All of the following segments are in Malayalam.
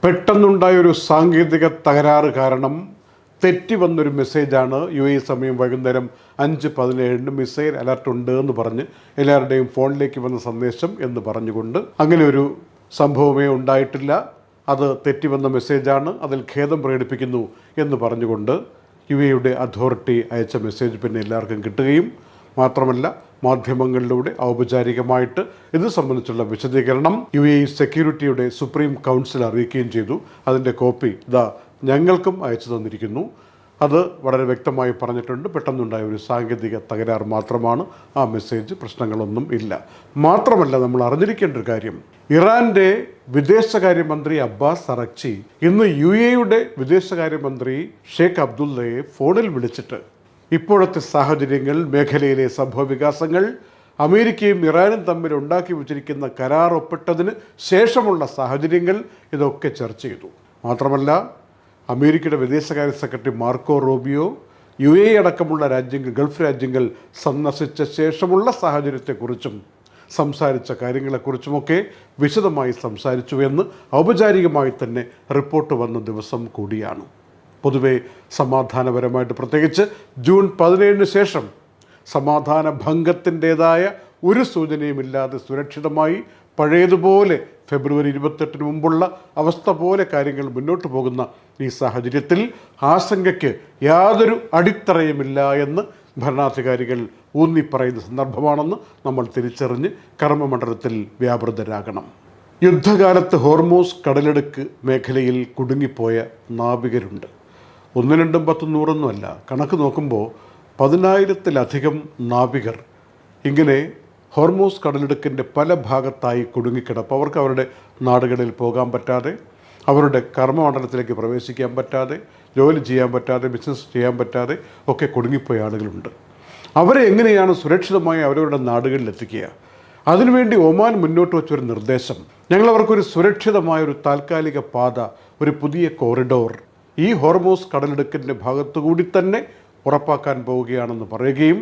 പെട്ടെന്നുണ്ടായൊരു സാങ്കേതിക തകരാറ് കാരണം തെറ്റി വന്നൊരു മെസ്സേജാണ് സമയം വൈകുന്നേരം 5:17 മിസൈൽ അലർട്ട് ഉണ്ട് എന്ന് പറഞ്ഞ് എല്ലാവരുടെയും ഫോണിലേക്ക് വന്ന സന്ദേശം എന്ന് പറഞ്ഞുകൊണ്ട് അങ്ങനെ ഒരു സംഭവമേ ഉണ്ടായിട്ടില്ല, അത് തെറ്റി വന്ന മെസ്സേജാണ്, അതിൽ ഖേദം പ്രകടിപ്പിക്കുന്നു എന്ന് പറഞ്ഞുകൊണ്ട് യുടെ അതോറിറ്റി അയച്ച മെസ്സേജ് പിന്നെ എല്ലാവർക്കും കിട്ടുകയും മാത്രമല്ല മാധ്യമങ്ങളിലൂടെ ഔപചാരികമായിട്ട് ഇത് സംബന്ധിച്ചുള്ള വിശദീകരണം സെക്യൂരിറ്റിയുടെ സുപ്രീം കൗൺസിൽ അറിയിക്കുകയും ചെയ്തു. അതിൻ്റെ കോപ്പി ഞങ്ങൾക്കും അയച്ചു തന്നിരിക്കുന്നു. അത് വളരെ വ്യക്തമായി പറഞ്ഞിട്ടുണ്ട്. പെട്ടെന്നുണ്ടായ ഒരു സാങ്കേതിക തകരാർ മാത്രമാണ്, ആ മെസ്സേജ് പ്രശ്നങ്ങളൊന്നും ഇല്ല. മാത്രമല്ല നമ്മൾ അറിഞ്ഞിരിക്കേണ്ട ഒരു കാര്യം, ഇറാൻ്റെ വിദേശകാര്യമന്ത്രി അബ്ബാസ് അറക്ചി ഇന്ന് യുടെ വിദേശകാര്യമന്ത്രി ഷേഖ് അബ്ദുള്ളയെ ഫോണിൽ വിളിച്ചിട്ട് ഇപ്പോഴത്തെ സാഹചര്യങ്ങൾ, മേഖലയിലെ സംഭവവികാസങ്ങൾ, അമേരിക്കയും ഇറാനും തമ്മിൽ ഉണ്ടാക്കി വച്ചിരിക്കുന്ന കരാർ ഒപ്പിട്ടതിന് ശേഷമുള്ള സാഹചര്യങ്ങൾ ഇതൊക്കെ ചർച്ച ചെയ്തു. മാത്രമല്ല അമേരിക്കയുടെ വിദേശകാര്യ സെക്രട്ടറി മാർക്കോ റൂബിയോ അടക്കമുള്ള രാജ്യങ്ങൾ, ഗൾഫ് രാജ്യങ്ങൾ സന്ദർശിച്ച ശേഷമുള്ള സാഹചര്യത്തെക്കുറിച്ചും സംസാരിച്ച കാര്യങ്ങളെക്കുറിച്ചുമൊക്കെ വിശദമായി സംസാരിച്ചു എന്ന് ഔപചാരികമായി തന്നെ റിപ്പോർട്ട് വന്ന ദിവസം കൂടിയാണ്. പൊതുവെ സമാധാനപരമായിട്ട്, പ്രത്യേകിച്ച് ജൂൺ 17 ശേഷം സമാധാന ഭംഗത്തിൻ്റേതായ ഒരു സൂചനയുമില്ലാതെ സുരക്ഷിതമായി പഴയതുപോലെ ഫെബ്രുവരി 28 മുമ്പുള്ള അവസ്ഥ പോലെ കാര്യങ്ങൾ മുന്നോട്ട് പോകുന്ന ഈ സാഹചര്യത്തിൽ ആശങ്കയ്ക്ക് യാതൊരു അടിത്തറയുമില്ല എന്ന് ഭരണാധികാരികൾ ഊന്നിപ്പറയുന്ന സന്ദർഭമാണെന്ന് നമ്മൾ തിരിച്ചറിഞ്ഞ് കർമ്മമണ്ഡലത്തിൽ വ്യാപൃതരാകണം. യുദ്ധകാലത്ത് ഹോർമൂസ് കടലിടുക്ക് മേഖലയിൽ കുടുങ്ങിപ്പോയ നാവികരുണ്ട്. 1, 2, 10, 100 കണക്ക് നോക്കുമ്പോൾ 10,000-ലധികം നാവികർ ഇങ്ങനെ ഹോർമൂസ് കടലിടുക്കിൻ്റെ പല ഭാഗത്തായി കുടുങ്ങിക്കിടപ്പ്. അവർക്ക് അവരുടെ നാടുകളിൽ പോകാൻ പറ്റാതെ, അവരുടെ കർമ്മമണ്ഡലത്തിലേക്ക് പ്രവേശിക്കാൻ പറ്റാതെ, ജോലി ചെയ്യാൻ പറ്റാതെ, ബിസിനസ് ചെയ്യാൻ പറ്റാതെ ഒക്കെ കുടുങ്ങിപ്പോയ ആളുകളുണ്ട്. അവരെ എങ്ങനെയാണ് സുരക്ഷിതമായി അവരവരുടെ നാടുകളിൽ എത്തിക്കുക? അതിനുവേണ്ടി ഒമാൻ മുന്നോട്ട് വെച്ചൊരു നിർദ്ദേശം, ഞങ്ങളവർക്കൊരു സുരക്ഷിതമായൊരു താൽക്കാലിക പാത, ഒരു പുതിയ കോറിഡോർ ഈ ഹോർമൂസ് കടലിടുക്കിൻ്റെ ഭാഗത്തുകൂടി തന്നെ ഉറപ്പാക്കാൻ പോവുകയാണെന്ന് പറയുകയും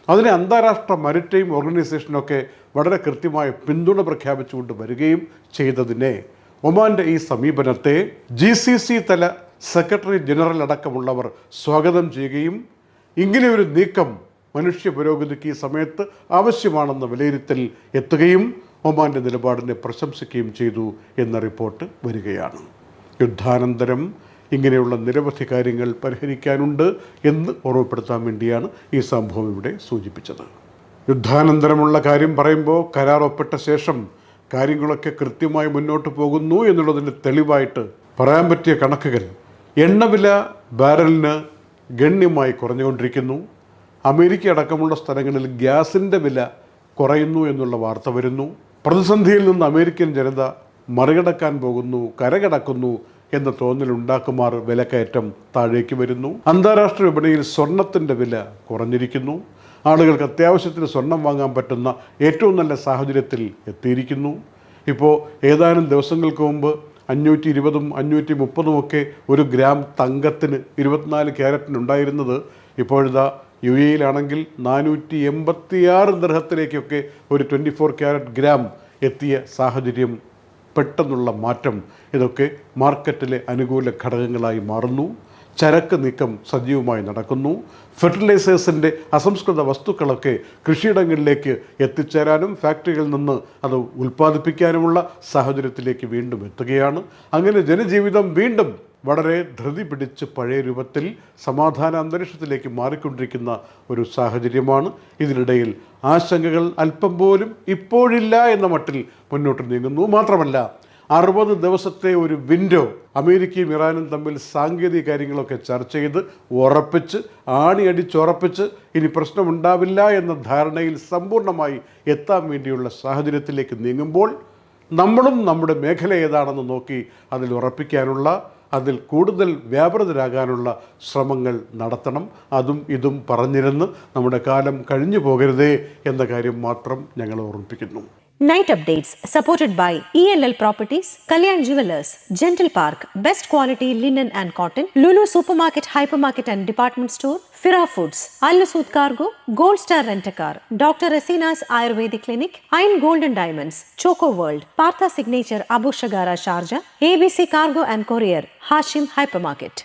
അതിനെ അന്താരാഷ്ട്ര മാരിടൈം ഓർഗനൈസേഷനൊക്കെ വളരെ കൃത്യമായ പിന്തുണ പ്രഖ്യാപിച്ചുകൊണ്ട് വരികയും ചെയ്തതിനെ, ഒമാൻ്റെ ഈ സമീപനത്തെ GCC തല സെക്രട്ടറി ജനറൽ അടക്കമുള്ളവർ സ്വാഗതം ചെയ്യുകയും ഇങ്ങനെയൊരു നീക്കം മനുഷ്യ പുരോഗതിക്ക് ഈ സമയത്ത് ആവശ്യമാണെന്ന വിലയിരുത്തൽ എത്തുകയും ഒമാൻ്റെ നിലപാടിനെ പ്രശംസിക്കുകയും ചെയ്തു എന്ന റിപ്പോർട്ട് വരികയാണ്. യുദ്ധാനന്തരം ഇങ്ങനെയുള്ള നിരവധി കാര്യങ്ങൾ പരിഹരിക്കാനുണ്ട് എന്ന് ഓർമ്മപ്പെടുത്താൻ വേണ്ടിയാണ് ഈ സംഭവം ഇവിടെ സൂചിപ്പിച്ചത്. യുദ്ധാനന്തരമുള്ള കാര്യം പറയുമ്പോൾ കരാർ ഒപ്പിട്ട ശേഷം കാര്യങ്ങളൊക്കെ കൃത്യമായി മുന്നോട്ട് പോകുന്നു എന്നുള്ളതിൻ്റെ തെളിവായിട്ട് പറയാൻ പറ്റിയ കണക്കുകൾ, എണ്ണവില ബാരലിന് ഗണ്യമായി കുറഞ്ഞുകൊണ്ടിരിക്കുന്നു. അമേരിക്ക അടക്കമുള്ള സ്ഥലങ്ങളിൽ ഗ്യാസിൻ്റെ വില കുറയുന്നു എന്നുള്ള വാർത്ത വരുന്നു. പ്രതിസന്ധിയിൽ നിന്ന് അമേരിക്കൻ ജനത മറികടക്കാൻ പോകുന്നു, കരകടക്കുന്നു എന്ന തോന്നലുണ്ടാക്കുമാർ വിലക്കയറ്റം താഴേക്ക് വരുന്നു. അന്താരാഷ്ട്ര വിപണിയിൽ സ്വർണത്തിൻ്റെ വില കുറഞ്ഞിരിക്കുന്നു. ആളുകൾക്ക് അത്യാവശ്യത്തിന് സ്വർണം വാങ്ങാൻ പറ്റുന്ന ഏറ്റവും നല്ല സാഹചര്യത്തിൽ എത്തിയിരിക്കുന്നു. ഇപ്പോൾ ഏതാനും ദിവസങ്ങൾക്ക് മുമ്പ് 520ഉം 530ഉം ഒക്കെ ഒരു ഗ്രാം തങ്കത്തിന് 24 ക്യാരറ്റിനുണ്ടായിരുന്നത് ഇപ്പോഴിതാ യിലാണെങ്കിൽ 486 ദിർഹത്തിലേക്കൊക്കെ ഒരു 24 ക്യാരറ്റ് ഗ്രാം എത്തിയ സാഹചര്യം, പെട്ടെന്നുള്ള മാറ്റം, ഇതൊക്കെ മാർക്കറ്റിലെ അനുകൂല ഘടകങ്ങളായി മാറുന്നു. ചരക്ക് നീക്കം സജീവമായി നടക്കുന്നു. ഫെർട്ടിലൈസേഴ്സിൻ്റെ അസംസ്കൃത വസ്തുക്കളൊക്കെ കൃഷിയിടങ്ങളിലേക്ക് എത്തിച്ചേരാനും ഫാക്ടറികളിൽ നിന്ന് അത് ഉൽപ്പാദിപ്പിക്കാനുമുള്ള സാഹചര്യത്തിലേക്ക് വീണ്ടും എത്തുകയാണ്. അങ്ങനെ ജനജീവിതം വീണ്ടും വളരെ ധൃതി പിടിച്ച് പഴയ രൂപത്തിൽ സമാധാന അന്തരീക്ഷത്തിലേക്ക് മാറിക്കൊണ്ടിരിക്കുന്ന ഒരു സാഹചര്യമാണ്. ഇതിനിടയിൽ ആശങ്കകൾ അല്പം പോലും ഇപ്പോഴില്ല എന്ന മട്ടിൽ മുന്നോട്ട് നീങ്ങുന്നു. മാത്രമല്ല 60 ദിവസത്തെ ഒരു വിൻഡോ അമേരിക്കയും ഇറാനും തമ്മിൽ സാങ്കേതിക കാര്യങ്ങളൊക്കെ ചർച്ച ചെയ്ത് ഉറപ്പിച്ച്, ആണിയടിച്ചുറപ്പിച്ച് ഇനി പ്രശ്നമുണ്ടാവില്ല എന്ന ധാരണയിൽ സമ്പൂർണ്ണമായി എത്താൻ വേണ്ടിയുള്ള സാഹചര്യത്തിലേക്ക് നീങ്ങുമ്പോൾ നമ്മളും നമ്മുടെ മേഖല ഏതാണെന്ന് നോക്കി അതിൽ ഉറപ്പിക്കാനുള്ള, അതിൽ കൂടുതൽ വ്യാപൃതരാകാനുള്ള ശ്രമങ്ങൾ നടത്തണം. അതും ഇതും പറഞ്ഞിരുന്ന് നമ്മുടെ കാലം കഴിഞ്ഞു പോകരുതേ എന്ന കാര്യം മാത്രം ഞങ്ങൾ ഓർമ്മിപ്പിക്കുന്നു. Night updates supported by ELL Properties, Kalyan Jewelers, Gentle Park, Best Quality Linen and Cotton, Lulu Supermarket, Hypermarket and Department Store, Fira Foods, Al Suud Cargo, Gold Star Rent-A-Car, Dr. Asina's Ayurvedic Clinic, Iron Gold and Diamonds, Choco World, Partha Signature Abu Shagara Sharjah, ABC Cargo and Courier, Hashim Hypermarket.